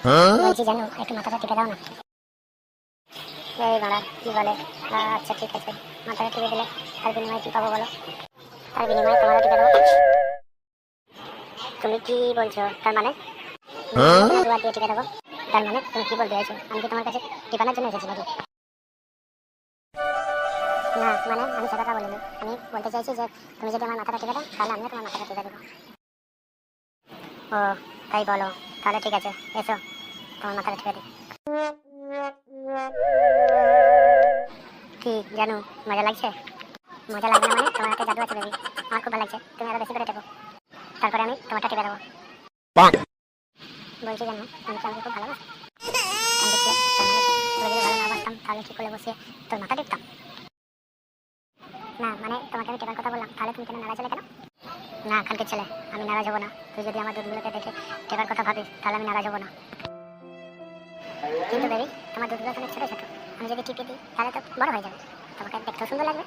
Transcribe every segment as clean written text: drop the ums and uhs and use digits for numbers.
বলছি জানো, একটু মাথাটা টিপে দাও না। এই বাড়া কি বলে? আচ্ছা ঠিক আছে, মাথাটা টিপে দিলে তার বিনিময়ে কি পাবো বলো? তার বিনিময়ে তোমারও টিপে দেবো। তুমি কি বলছো? তার মানে দুবার দিয়ে টিপে দেবো? তার মানে তুমি কি বলতে চাইছো? আমি কি তোমার কাছে টিপানোর জন্য এসেছি নাকি? না মানে আমি সে কথা বলিনি। আমি বলতে চাইছি যে তুমি যদি আমার মাথাটা টিপে দাও তাহলে আমিও তোমার মাথাটা টিপে দেবো। ও তাই বলো, তাহলে ঠিক আছে, এসো তোমার মাথাটা টিপে দিই। কি জানো, মজা লাগছে? মজা লাগবে না মানে? তোমার হাতে জাদু আছে বেবি, আমার খুব ভালো লাগছে। তুমি আরো বেশি করে টেপো, তারপরে আমি তোমারটা টিপে দেবো। বলছি জানো, তুমি কি আমাকে খুব ভালোবাসো? আমি দেখলে তার মানে তোকে যদি ভালো না বাসতাম তাহলে কি করে বসে তোর মাথা টিপতাম? না মানে তোমাকে আমি টেপার কথা বললাম, তাহলে তুমি কেন নারাজ হলে কেন? না কালকে ছেলে, আমি নারাজ হবো না। তুই যদি আমার দুধগুলোকে দেখে টেপার কথা ভাবিস তাহলে আমি নারাজ হবো না। কিন্তু বেবি, তোমার দুধগুলো তো অনেক ছোটো ছোটো, আমি যদি টিপে দিই তাহলে তো বড় হয়ে যাবে, তোমাকে দেখতেও সুন্দর লাগবে।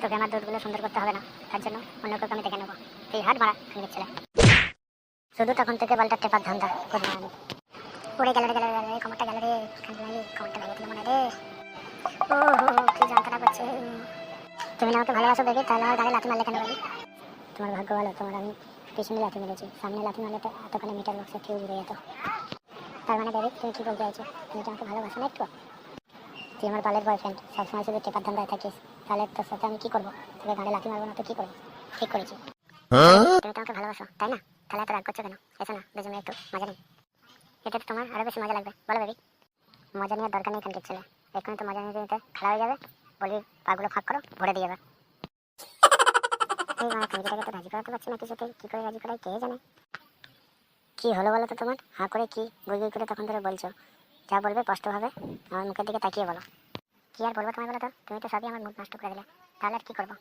তোকে আমার দুধগুলো সুন্দর করতে হবে না, তার জন্য অন্য কাউকে আমি দেখে নেবো। তুই হাট মারা খানকে ছেলে। শুধু তখন থেকে বালটা টেপার ধান্দা করবো আমি। উড়ে গেল রে, গেল রে, কমরটা গেল রে, খানকে লাগি কমরটা ভেঙে দিল মনে রে। ও হো কি যন্ত্রণা করছে। তুমি না আমাকে ভালোবাসো বেবি, তাহলে আমার গাড়ি লাথি মারলে কেন বেবি? তোমার ভাগ্য ভালো, তোমার আমি পিছনে লাথি মেরেছি, সামনে লাথি মারলে তো এতক্ষণে মিটার বক্সে ফিউজ উড়ে যেত। তার মানে বেবি তুমি কি বলতে চাইছো? তুমি কি আমাকে ভালোবাসো না একটু? তুই আমার বালের বয়ফ্রেন্ড, সবসময় শুধু টেপার ধান্দায় থাকিস, তাহলে তোর সাথে আমি কি করবো? তোকে গাড়ি লাথি মারবো না তো কি করবো? ঠিক করেছি। তুমি তো আমাকে ভালোবাসো তাই না? তাহলে এত রাগ করছো কেন? এসো না দুজনে একটু মজা নিই, এতে তো তোমার আরো বেশি মজা লাগবে। বলো বেবি। মজা নেওয়ার দরকার নেই খানকে ছেলে, এক্ষুনি তো মজা নিতে নিতে খারাপ হয়ে যাবে। বলি পাগুলো ফাঁক করো, ভরে দিয়ে যাবে। এই আমার খানকিটাকে তো রাজি করাতে পারছি না কিছুতেই, কি করে রাজি করাই কে জানে। কি হলো বলো তো তোমার? হাঁ করে কি গুই গুই করে তখন ধরে বলছো? যা বলবে স্পষ্টভাবে আমার মুখের দিকে তাকিয়ে বলো। কি আর বলবো তোমায় বলো তো? তুমি তো সবই আমার মুড নষ্ট করে দিলে, তাহলে আর কি করবো?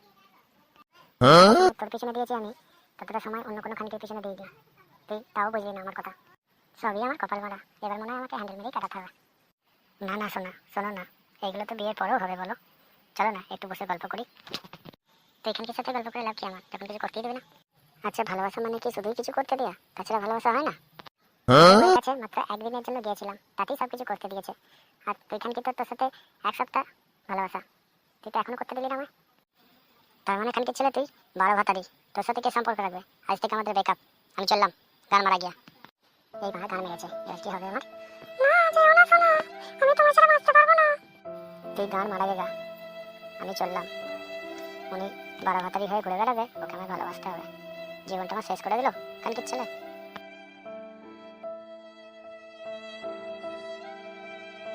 তোর পিছনে দিয়েছি আমি, ততটা সময় অন্য কোনো খানকির পিছনে দিয়ে দিই, তুই তাও বুঝলি না আমার কথা। সবই আমার কপাল মারা, এবার মনে হয় আমাকে হ্যান্ডেল মেরেই কাটাতে হবে। না না শোনা, শোনো না, এইগুলো তো বিয়ের পরেও হবে বলো। চলো না একটু বসে গল্প করি। তো এখানকার সাথে গল্প করে লাভ কি আমার, যখন কিছু করতেই দেবে না? আচ্ছা ভালোবাসা মানে কি শুধুই কিছু করতে দেয়া? তাছাড়া ভালোবাসা হয় না? ওর কাছে মাত্র একদিনের জন্য গিয়েছিলাম, তাতেই সবকিছু করতে দিয়েছে। আর তুইখানকে তো তোর সাথে এক সপ্তাহ ভালোবাসা, তুই তো এখনো করতে দিলি না আমায়। তার মানে খানকে ছেলে তুই 12 ভাতারি, তোর সাথে কে সম্পর্ক রাখবে? আজ থেকে আমাদের ব্রেকআপ, আমি চললাম। গান মারা গিয়া এই ভাড়া গান মেরেছে, এবার কি হবে আমার? না যেও না সোনা, আমি তোমার ছাড়া বাঁচতে পারবো না। তুই গান মারা গেগা, আমি চললাম। উনি 12 ভাতারি হয়ে ঘুরে বেড়াবে, ওকে আমার ভালোবাসতে হবে। জীবনটা আমার শেষ করে দিল খানকির ছেলে।